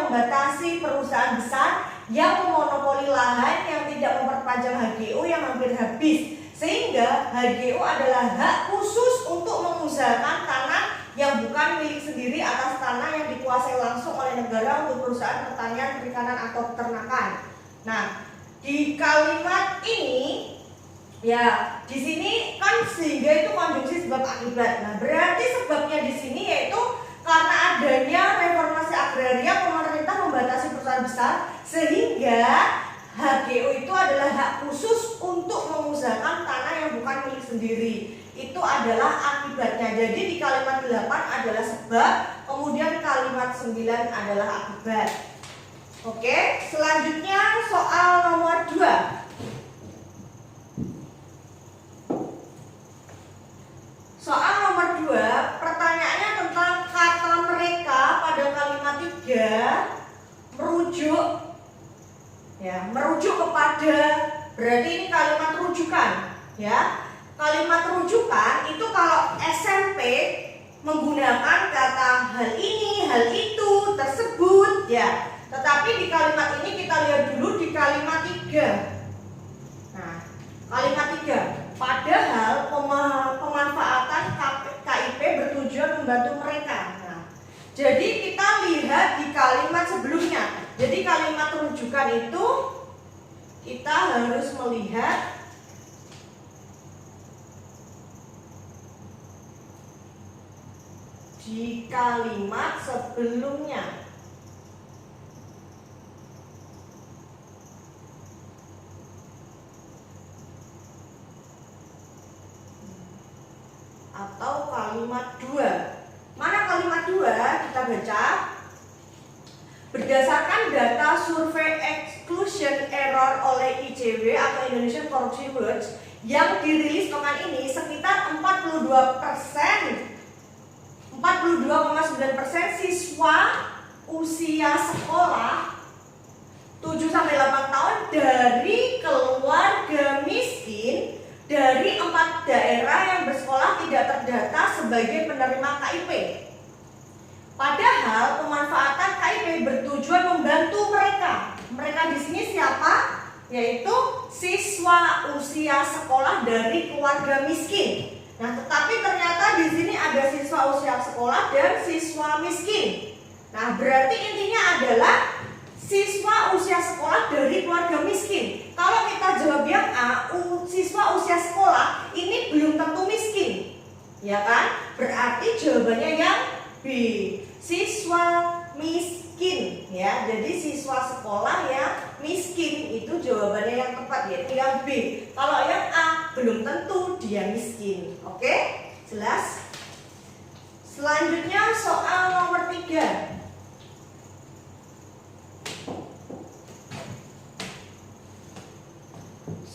membatasi perusahaan besar yang memonopoli lahan yang tidak memperpanjang HGU yang hampir habis. Sehingga HGU adalah hak khusus untuk mengusahakan tanah yang bukan milik sendiri atas tanah yang dikuasai langsung oleh negara untuk perusahaan pertanian, perikanan, atau peternakan. Nah, di kalimat ini ya, di sini kan sehingga itu konjungsi sebab akibat. Nah, berarti sebabnya di sini yaitu karena adanya reformasi agraria, pemerintah membatasi perusahaan besar sehingga HGU itu adalah hak khusus untuk mengusahakan tanah yang bukan milik sendiri. Itu adalah akibatnya. Jadi di kalimat 8 adalah sebab, kemudian kalimat 9 adalah akibat. Oke, selanjutnya soal nomor 2. Soal nomor 2, pertanyaannya tentang kata mereka pada kalimat 3 merujuk kepada, berarti ini kalimat rujukan ya. Kalimat rujukan itu kalau SMP menggunakan kata hal ini, hal itu, tersebut ya. Tetapi di kalimat ini kita lihat dulu di kalimat 3. Nah, kalimat 3, padahal pemanfaatan KIP bertujuan membantu mereka. Nah, jadi kita lihat di kalimat sebelumnya. Jadi kalimat rujukan itu kita harus melihat di kalimat sebelumnya. Atau kalimat 2. Mana kalimat 2? Kita baca. Berdasarkan data survei exclusion error oleh ICW atau Indonesian Corruption Watch yang dirilis pekan ini, sekitar 42,9% siswa usia sekolah 7-8 tahun dari keluarga miskin dari 4 daerah yang bersekolah tidak terdata sebagai penerima KIP. Padahal pemanfaatan KIP bertujuan membantu mereka. Mereka di sini siapa? Yaitu siswa usia sekolah dari keluarga miskin. Nah, tetapi ternyata di sini ada siswa usia sekolah dan siswa miskin. Nah, berarti intinya adalah siswa usia sekolah dari keluarga miskin. Kalau kita jawab yang A, siswa usia sekolah ini belum tentu miskin, ya kan? Berarti jawabannya yang B, siswa miskin, ya. Jadi siswa sekolah yang miskin itu jawabannya yang tepat, yaitu yang B. Kalau yang A belum tentu dia miskin. Oke, jelas? Selanjutnya soal nomor 3.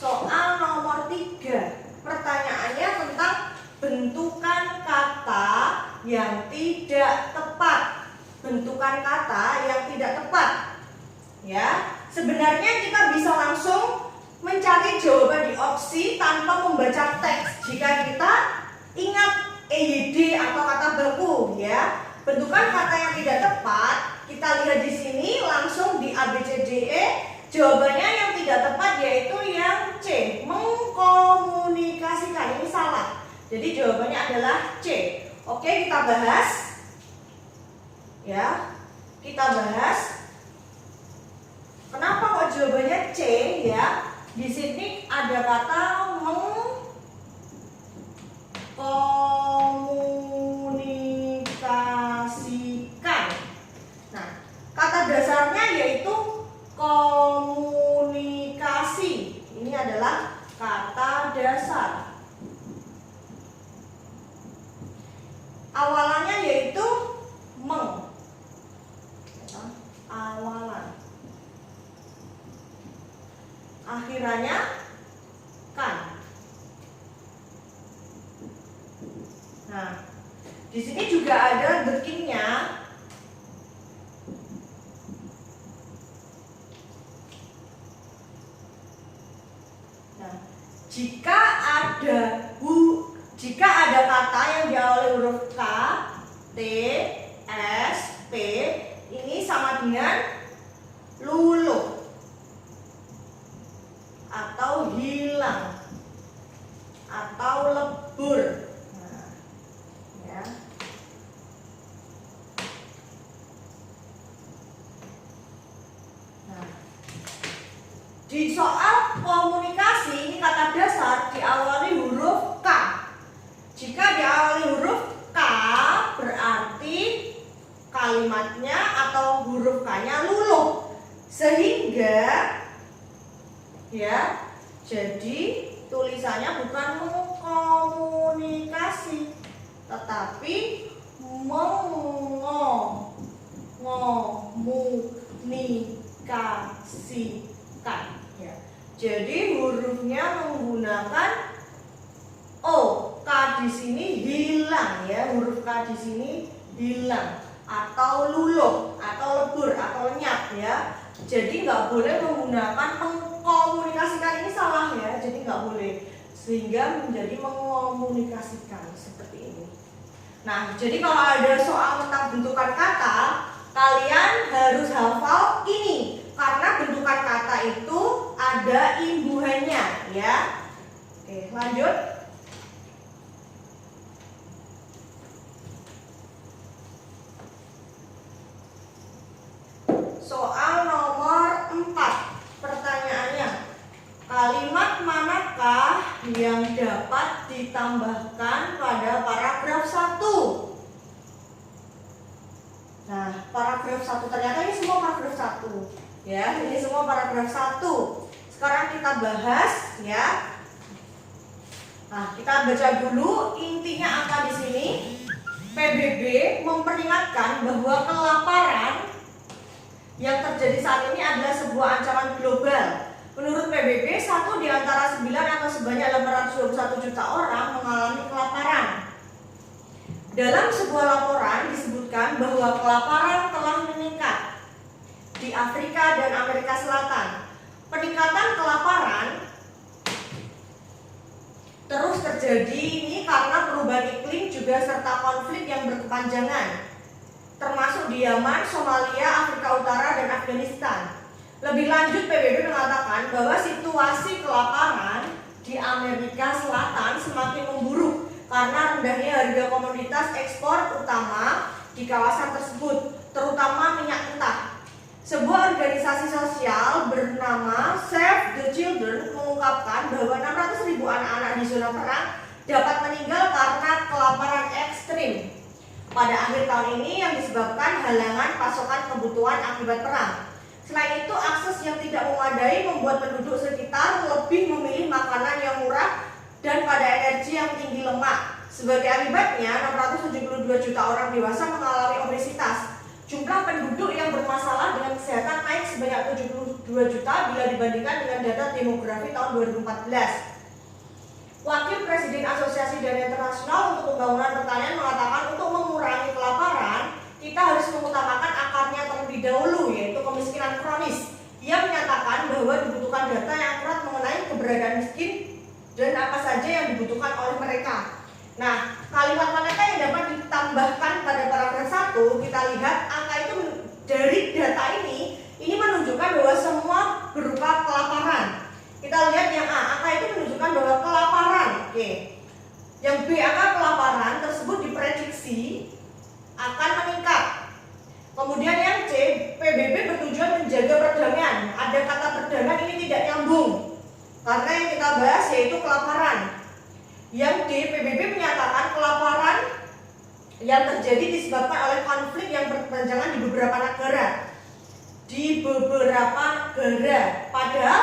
Soal nomor 3, pertanyaannya tentang bentukan kata yang tidak tepat. Bentukan kata yang tidak tepat. Ya, sebenarnya kita bisa langsung mencari jawaban di opsi tanpa membaca teks jika kita ingat EYD atau kata baku, ya. Bentukan kata yang tidak tepat, kita lihat di sini langsung di ABCDE. Jawabannya yang tidak tepat yaitu yang C, mengkomunikasikan. Ini salah. Jadi jawabannya adalah C. Oke, kita bahas. Ya, kita bahas. Kenapa kok jawabannya C, ya? Di sini ada kata mengkomunikasikan. Nah, kata dasarnya yaitu komunikasi. Ini adalah kata dasar. Awalannya yaitu meng. Awalan. Akhirannya kan. Nah, di sini juga ada beginnya. Nah, jika ada kata yang diawali huruf K, T, S, P, ini sama dengan luluh atau hilang atau lebur. Nah, ya. Nah, di soal komunikasi ini kata dasar diawali huruf K. Jika diawali huruf K berarti kalimatnya atau huruf K-nya luluh, sehingga ya jadi tulisannya bukan komunikasi tetapi mengomunikasikan ya. Jadi hurufnya menggunakan O. K di sini hilang ya, huruf K di sini hilang atau luluh atau lebur atau lenyap ya. Jadi nggak boleh menggunakan mengkomunikasikan, ini salah ya, jadi nggak boleh, sehingga menjadi mengomunikasikan seperti ini. Nah, jadi kalau ada soal tentang bentukan kata, kalian harus hafal ini karena bentukan kata itu ada imbuhannya ya. Oke, lanjut. Soal nomor 4, pertanyaannya, kalimat manakah yang dapat ditambahkan pada paragraf 1? Nah, paragraf 1, ternyata ini semua paragraf 1 ya, ini semua paragraf 1. Sekarang kita bahas ya. Nah, kita baca dulu intinya apa di sini. PBB memperingatkan bahwa kelaparan yang terjadi saat ini adalah sebuah ancaman global. Menurut PBB, 1 di antara 9 atau sebanyak 821 juta orang mengalami kelaparan. Dalam sebuah laporan disebutkan bahwa kelaparan telah meningkat di Afrika dan Amerika Selatan. Peningkatan kelaparan terus terjadi ini karena perubahan iklim juga serta konflik yang berkepanjangan, termasuk di Yaman, Somalia, Afrika Utara, dan Afghanistan. Lebih lanjut, PBB mengatakan bahwa situasi kelaparan di Amerika Selatan semakin memburuk karena rendahnya harga komoditas ekspor utama di kawasan tersebut, terutama minyak mentah. Sebuah organisasi sosial bernama Save the Children mengungkapkan bahwa 600.000 anak-anak di zona perang dapat meninggal karena kelaparan ekstrim pada akhir tahun ini yang disebabkan halangan pasokan kebutuhan akibat perang. Selain itu, akses yang tidak memadai membuat penduduk sekitar lebih memilih makanan yang murah dan pada energi yang tinggi lemak. Sebagai akibatnya, 672 juta orang dewasa mengalami obesitas. Jumlah penduduk yang bermasalah dengan kesehatan naik sebanyak 72 juta bila dibandingkan dengan data demografi tahun 2014. Wakil Presiden Asosiasi Dana Internasional untuk Pembangunan Pertanian mengatakan untuk mengurangi kelaparan, kita harus mengutamakan akarnya terlebih dahulu, yaitu kemiskinan kronis. Ia menyatakan bahwa dibutuhkan data yang akurat mengenai keberadaan miskin dan apa saja yang dibutuhkan oleh mereka. Nah, kalimat manakah yang dapat ditambahkan pada paragraf 1? Kita lihat angka itu dari data ini menunjukkan bahwa semua berupa kelaparan. Kita lihat yang A, angka itu menunjukkan bahwa kelaparan. Oke. Yang B, angka kelaparan tersebut diprediksi akan meningkat. Kemudian yang C, PBB bertujuan menjaga perdamaian. Ada kata perdamaian ini tidak nyambung karena yang kita bahas yaitu kelaparan. Yang D, PBB menyatakan kelaparan yang terjadi disebabkan oleh konflik yang berkepanjangan di beberapa negara. Padahal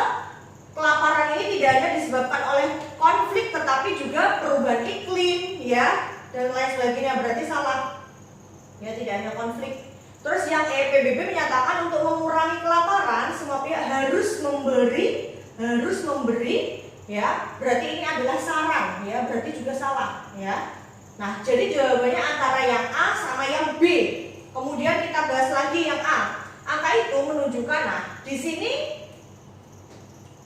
kelaparan ini tidak hanya disebabkan oleh konflik tetapi juga perubahan iklim ya dan lain sebagainya, berarti salah. Ya, tidak hanya konflik. Terus yang E, PBB menyatakan untuk mengurangi kelaparan semua pihak harus memberi ya, berarti ini adalah saran ya, berarti juga salah ya. Nah, jadi jawabannya antara yang A sama yang B. Kemudian kita bahas lagi yang A. Angka itu menunjukkan, nah di sini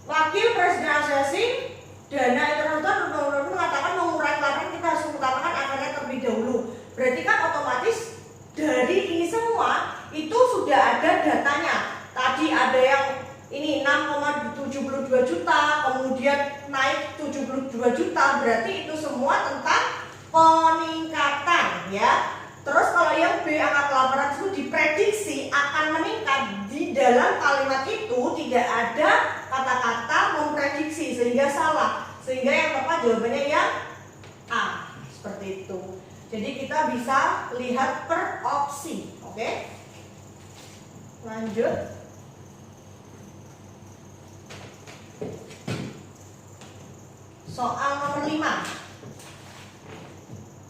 Wakil Presiden Asosiasi Dana Internasional mengatakan mengurangi kelaparan kita harus mengutamakan angkanya terlebih dahulu. Berarti kan otomatis dari ini semua itu sudah ada 62 juta, kemudian naik 72 juta, berarti itu semua tentang peningkatan ya. Terus kalau yang B, angka kelaparan itu diprediksi akan meningkat. Di dalam kalimat itu tidak ada kata-kata memprediksi sehingga salah. Sehingga yang tepat jawabannya yang A. Seperti itu. Jadi kita bisa lihat per opsi. Oke? Lanjut. Soal nomor 5.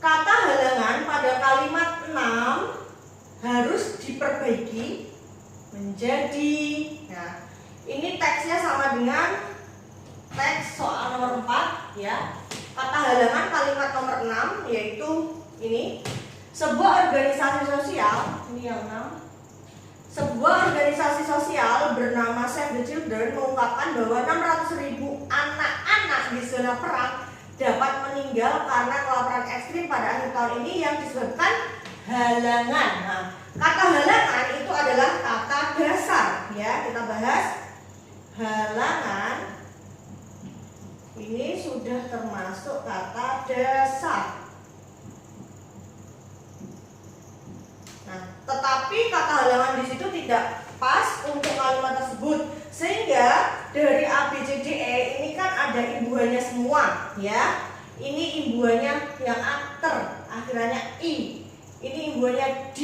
Kata halangan pada kalimat 6 harus diperbaiki menjadi, nah ini teksnya sama dengan teks soal nomor 4 ya. Kata halangan kalimat nomor 6 yaitu ini, sebuah organisasi sosial, ini yang 6. Sebuah organisasi sosial bernama Save the Children mengungkapkan bahwa 600.000 anak-anak di zona perang dapat meninggal karena kelaparan ekstrim pada akhir tahun ini yang disebabkan halangan. Nah, kata halangan itu adalah kata dasar ya. Kita bahas halangan. Ini sudah termasuk kata dasar. Nah, tetapi kata halangan di situ tidak pas untuk kalimat tersebut, sehingga dari A, B, C, D, E ini kan ada imbuhannya semua ya. Ini imbuhannya yang akter, akhirannya I. Ini imbuhannya D,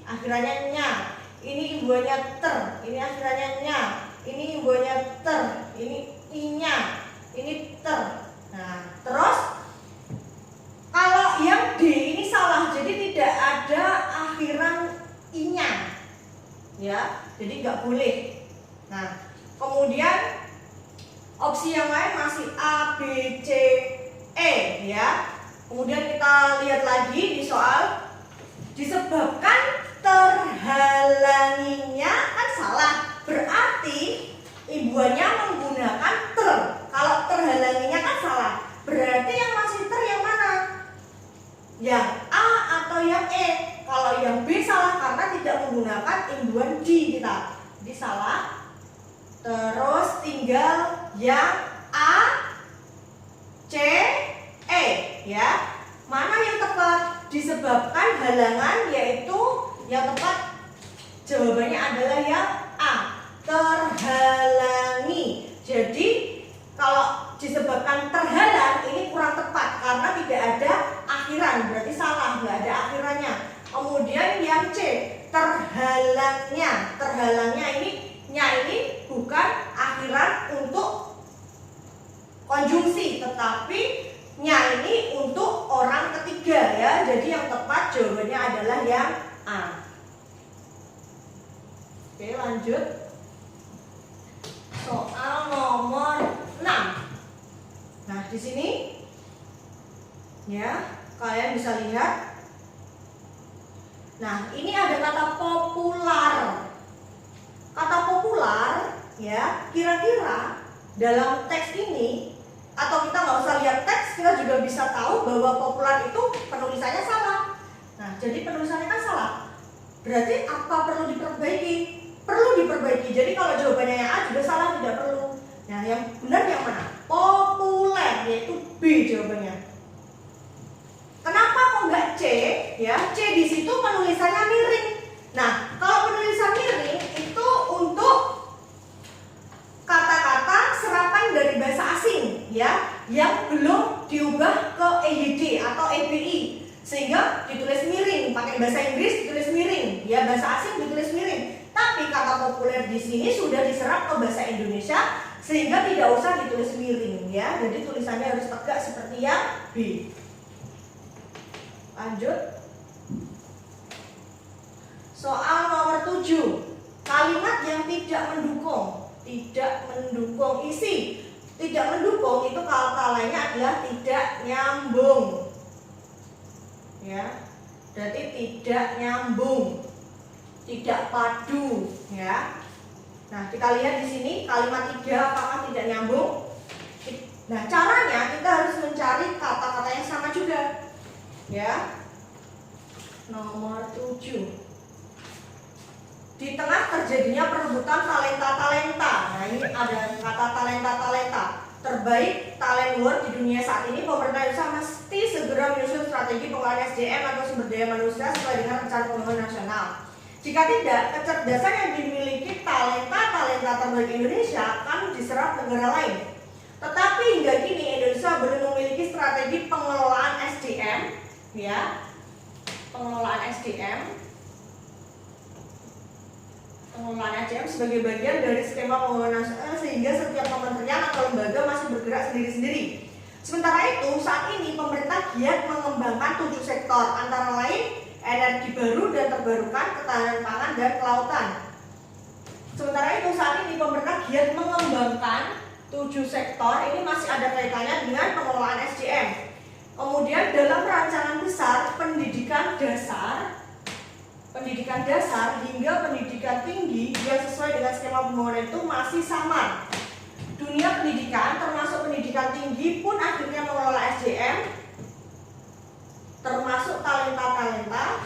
akhirannya nya. Ini imbuhannya ter, ini akhirannya nya. Ini imbuhannya ter, ini I-nya. Ini ter. Nah, terus kalau yang D ini salah, jadi tidak ada akhiran I-nya ya, jadi nggak boleh. Nah, kemudian opsi yang lain masih A, B, C, E ya. Kemudian kita lihat lagi di soal, disebabkan terhalanginya kan salah, berarti imbuhannya menggunakan ter. Kalau terhalanginya kan salah, berarti yang masih ter yang mana? Yang A atau yang E? Kalau yang B salah karena tidak menggunakan imbuhan D kita. Jadi salah. Terus tinggal yang A, C, E ya. Mana yang tepat? Disebabkan halangan, yaitu yang tepat jawabannya adalah yang A, terhalangi. Jadi kalau disebabkan terhalang ini kurang tepat karena tidak ada akhiran, berarti salah, nggak ada akhirannya. Kemudian yang C, terhalangnya. Terhalangnya ini, nya ini bukan akhiran untuk konjungsi, tetapi nya ini untuk orang ketiga ya. Jadi yang tepat jawabannya adalah yang A. Oke, lanjut. Soal nomor 6. Nah, di sini ya, kalian bisa lihat. Nah, ini ada kata popular. Kata popular ya, kira-kira dalam teks ini, atau kita nggak usah lihat teks, kita juga bisa tahu bahwa popular itu penulisannya salah. Nah, jadi penulisannya kan salah. Berarti apa perlu diperbaiki? Perlu diperbaiki. Jadi kalau jawabannya yang A juga salah, tidak perlu. Nah, yang benar yang mana? Populer, yaitu B jawabannya. Kenapa kok nggak C? Ya, C di situ penulisannya miring. Nah, kalau penulisan miring itu untuk kata-kata serapan dari bahasa asing, ya, yang belum diubah ke EYD atau EBI, sehingga ditulis miring. Pakai bahasa Inggris ditulis miring, ya, bahasa asing ditulis miring. Tapi kata populer di sini sudah diserap ke bahasa Indonesia, sehingga tidak usah ditulis miring, ya. Jadi tulisannya harus tegak seperti yang B. Lanjut. Soal nomor 7. Kalimat yang tidak mendukung. Tidak mendukung isi. Tidak mendukung itu kata lainnya adalah tidak nyambung. Ya. Berarti tidak nyambung. Tidak padu, ya. Nah, kita lihat di sini kalimat 3 apakah tidak nyambung? Nah, caranya kita harus mencari kata-kata yang sama juga. Ya, nomor 7. di tengah terjadinya perebutan talenta-talenta. Nah, ini ada kata talenta-talenta. Terbaik talent war di dunia saat ini, pemerintah Indonesia mesti segera menyusun strategi pengelolaan SDM atau sumber daya manusia sesuai dengan rencana pembangunan nasional. Jika tidak, kecerdasan yang dimiliki talenta-talenta terbaik Indonesia akan diserap negara lain. Tetapi hingga kini Indonesia belum memiliki strategi pengelolaan SDM, ya, pengelolaan SDM sebagai bagian dari skema pembangunan nasional, sehingga setiap kementerian atau lembaga masih bergerak sendiri-sendiri. Sementara itu, saat ini pemerintah giat mengembangkan 7 sektor, antara lain energi baru dan terbarukan, ketahanan pangan, dan kelautan. Sementara itu, saat ini pemerintah giat mengembangkan 7 sektor, ini masih ada kaitannya dengan pengelolaan SDM. Kemudian dalam rancangan besar pendidikan dasar hingga pendidikan tinggi yang sesuai dengan skema pembangunan itu masih samar. Dunia pendidikan termasuk pendidikan tinggi pun akhirnya mengelola SDM, termasuk talenta-talenta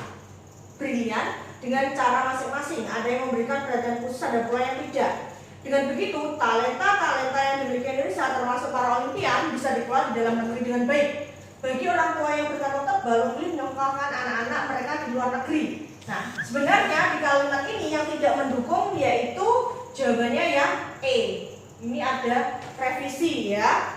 brilian dengan cara masing-masing. Ada yang memberikan perhatian khusus, ada pula yang tidak. Dengan begitu, talenta-talenta yang dimiliki Indonesia termasuk para olimpian bisa dikelola di dalam negeri dengan baik. Bagi orang tua yang bertanggung jawab, baru menyekolahkan anak-anak mereka di luar negeri. Nah, sebenarnya di kalimat ini yang tidak mendukung yaitu jawabannya yang E. Ini ada revisi ya,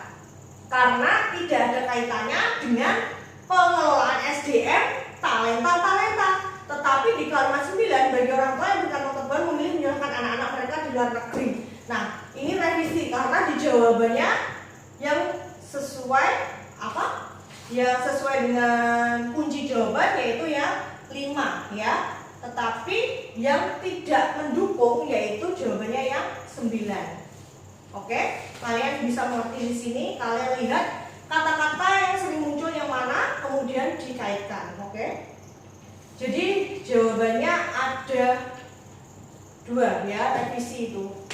karena tidak ada kaitannya dengan pengelolaan SDM talenta-talenta. Tetapi di kalimat 9, bagi orang tua yang bertanggung jawab memilih menyekolahkan anak-anak mereka di luar negeri. Nah, ini revisi karena di jawabannya yang sesuai apa? Yang sesuai dengan kunci jawaban yaitu yang 5 ya, tetapi yang tidak mendukung yaitu jawabannya yang 9. Oke, kalian bisa mengerti di sini. Kalian lihat kata-kata yang sering muncul yang mana, kemudian dikaitkan. Oke, jadi jawabannya ada 2 ya, revisi itu.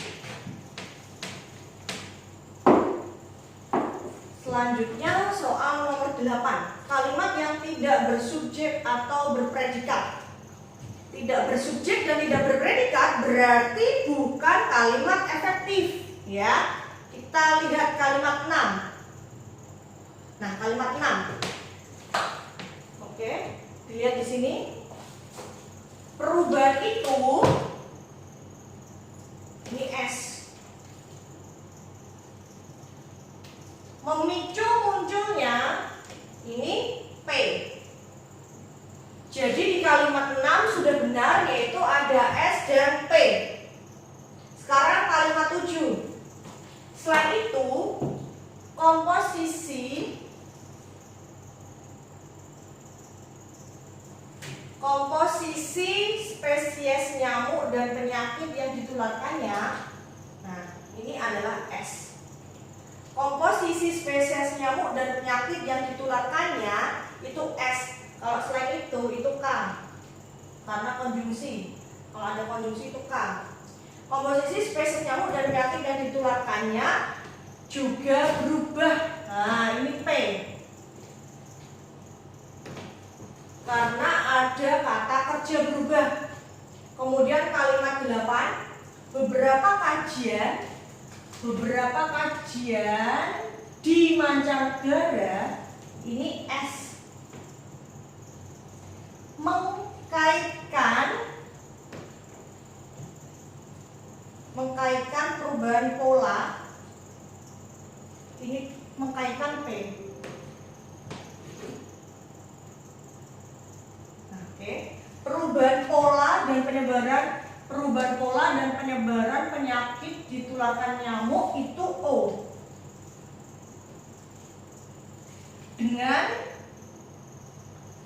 Selanjutnya soal nomor 8. Kalimat yang tidak bersubjek atau berpredikat. Tidak bersubjek dan tidak berpredikat berarti bukan kalimat efektif ya. Kita lihat kalimat 6. Nah, kalimat 6. Oke, dilihat di sini. Perubahan itu ini S. Memicu munculnya ini P. Jadi di kalimat 6 sudah benar yaitu ada S dan P. Sekarang kalimat 7. Selain itu komposisi spesies nyamuk dan penyakit yang ditularkannya. Nah, ini adalah S. Komposisi spesies nyamuk dan penyakit yang ditularkannya itu S. Kalau selain itu K. Karena konjungsi. Kalau ada konjungsi itu K. Komposisi spesies nyamuk dan penyakit yang ditularkannya juga berubah. Nah, ini P. Karena ada kata kerja berubah. Kemudian kalimat 8, beberapa kajian di mancanegara ini S mengkaitkan perubahan pola, ini mengkaitkan P. Oke, perubahan pola dan penyebaran penyakit ditularkan nyamuk itu O. Dengan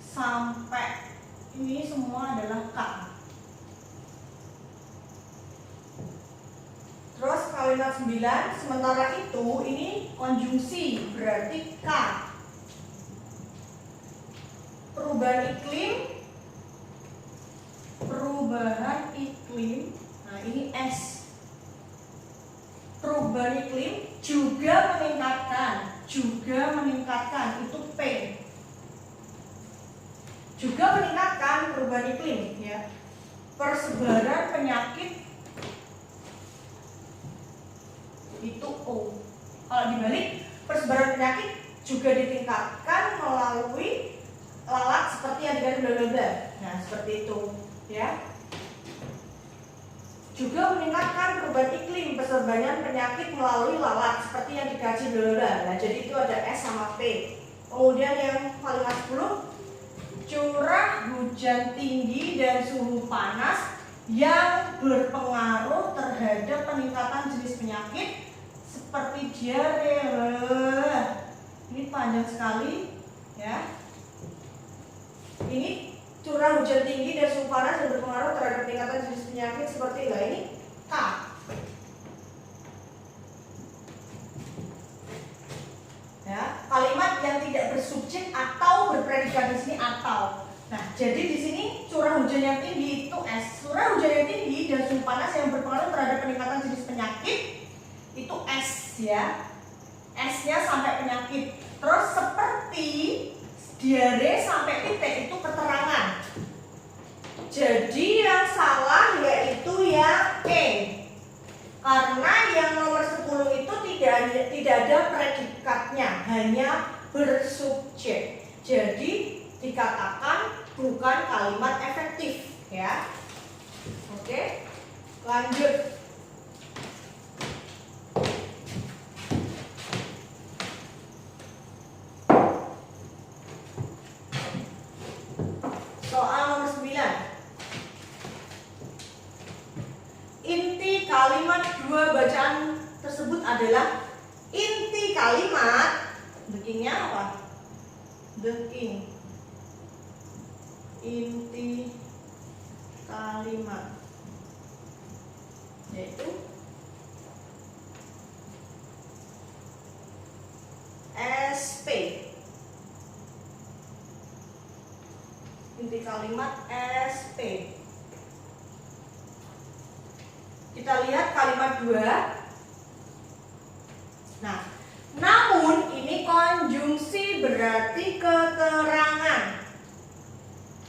sampai ini semua adalah K. Terus kalimat 9, sementara itu ini konjungsi berarti K. Perubahan iklim, nah ini S. Perubahan iklim juga meningkatkan itu P. Juga meningkatkan perubahan iklim ya. persebaran penyakit itu O. Kalau dibalik, persebaran penyakit juga ditingkatkan melalui lalat seperti yang dikatakan bla bla bla. Nah, seperti itu, ya. Juga meningkatkan perubahan iklim, persebaran penyakit melalui lalat seperti yang dikaji bla bla bla. Nah, jadi itu ada S sama P. Kemudian yang kalimat 10, curah hujan tinggi dan suhu panas yang berpengaruh terhadap peningkatan jenis penyakit seperti diare. Ini panjang sekali, ya. Ini curah hujan tinggi dan suhu panas yang berpengaruh terhadap peningkatan jenis penyakit seperti ini K. Ya, kalimat yang tidak bersubjek atau berpredikat di sini atau. Nah, jadi di sini curah hujan yang tinggi itu S. Curah hujan yang tinggi dan suhu panas yang berpengaruh terhadap peningkatan jenis penyakit itu S, ya. S-nya sampai penyakit. Terus seperti diare sampai titik itu keterangan. Jadi yang salah yaitu yang E. Karena yang nomor 10 itu tidak ada predikatnya, hanya bersubjek. Jadi dikatakan bukan kalimat efektif, ya. Oke, lanjut. Soal nomor 9. Inti kalimat dua bacaan tersebut adalah inti kalimat. The King-nya apa? The King. Inti kalimat yaitu SP. Inti kalimat SP. Kita lihat kalimat 2. Nah, namun ini konjungsi berarti keterangan.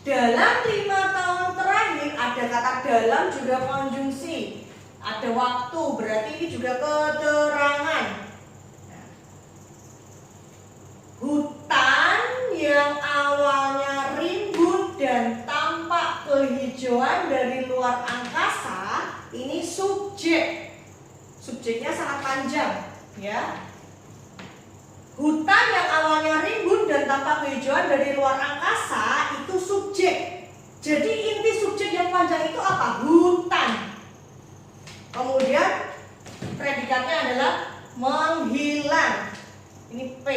Dalam 5 tahun terakhir ada kata dalam juga konjungsi. Ada waktu berarti ini juga keterangan. Nah, hutan yang awalnya rimbun dan tampak kehijauan dari luar angkasa ini subjek. Subjeknya sangat panjang, ya. Hutan yang awalnya rimbun dan tampak kehijauan dari luar angkasa itu subjek. Jadi inti subjek yang panjang itu apa? Hutan. Kemudian predikatnya adalah menghilang. Ini P.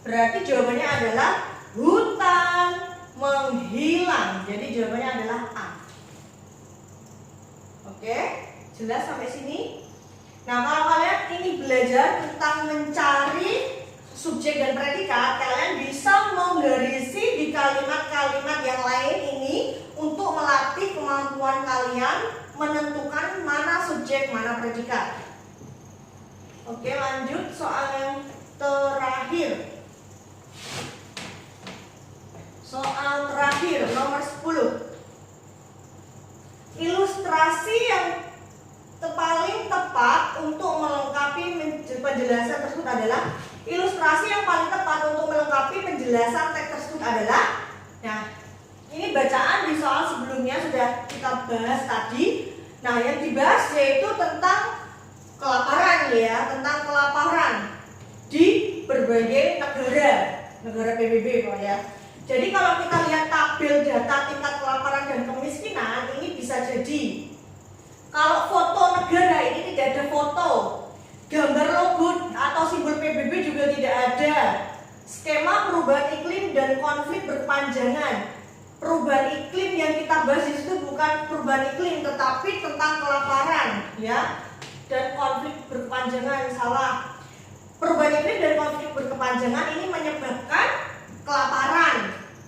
Berarti jawabannya adalah hutan menghilang. Jadi jawabannya adalah A. Oke, jelas sampai sini? Nah, kalau kalian ini belajar tentang mencari subjek dan predikat, kalian bisa menggarisi di kalimat-kalimat yang lain ini untuk melatih kemampuan kalian menentukan mana subjek, mana predikat. Oke, lanjut soal yang terakhir. Soal terakhir nomor 10. Ilustrasi yang paling tepat untuk melengkapi penjelasan tersebut adalah ilustrasi yang paling tepat untuk melengkapi penjelasan teks tersebut adalah. Nah, ini bacaan di soal sebelumnya sudah kita bahas tadi. Nah, yang dibahas yaitu tentang kelaparan, ya, tentang kelaparan di berbagai negara PBB, Pak, ya. Jadi kalau kita lihat tabel data tingkat kelaparan dan kemiskinan, ini bisa jadi kalau foto negara ini tidak ada foto, gambar logo atau simbol PBB juga tidak ada, skema perubahan iklim dan konflik berkepanjangan. Perubahan iklim yang kita bahas di situ bukan perubahan iklim, tetapi tentang kelaparan, ya, dan konflik berkepanjangan. Salah. Perubahan iklim dan konflik berkepanjangan ini menyebabkan kelaparan.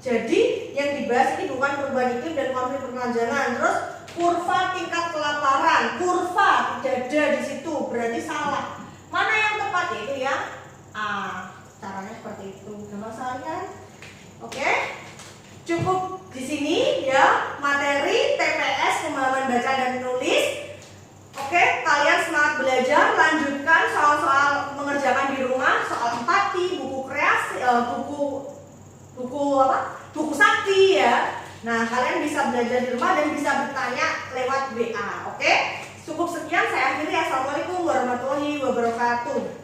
Jadi yang dibahas ini bukan perubahan iklim dan konflik berkepanjangan. Terus kurva tingkat kelaparan, kurva tidak ada di situ, berarti salah. Mana yang tepat? Yaitu yang A. Caranya seperti itu. Gampang sekali kan? Oke, cukup di sini ya materi TPS kemarin. pemahaman baca dan menulis. Oke, kalian semangat belajar, lanjutkan soal-soal mengerjakan di rumah, soal empati, buku kreasi, buku sakti ya. Nah, kalian bisa belajar di rumah dan bisa bertanya lewat WA. Oke, cukup sekian, saya akhiri. Assalamualaikum warahmatullahi wabarakatuh.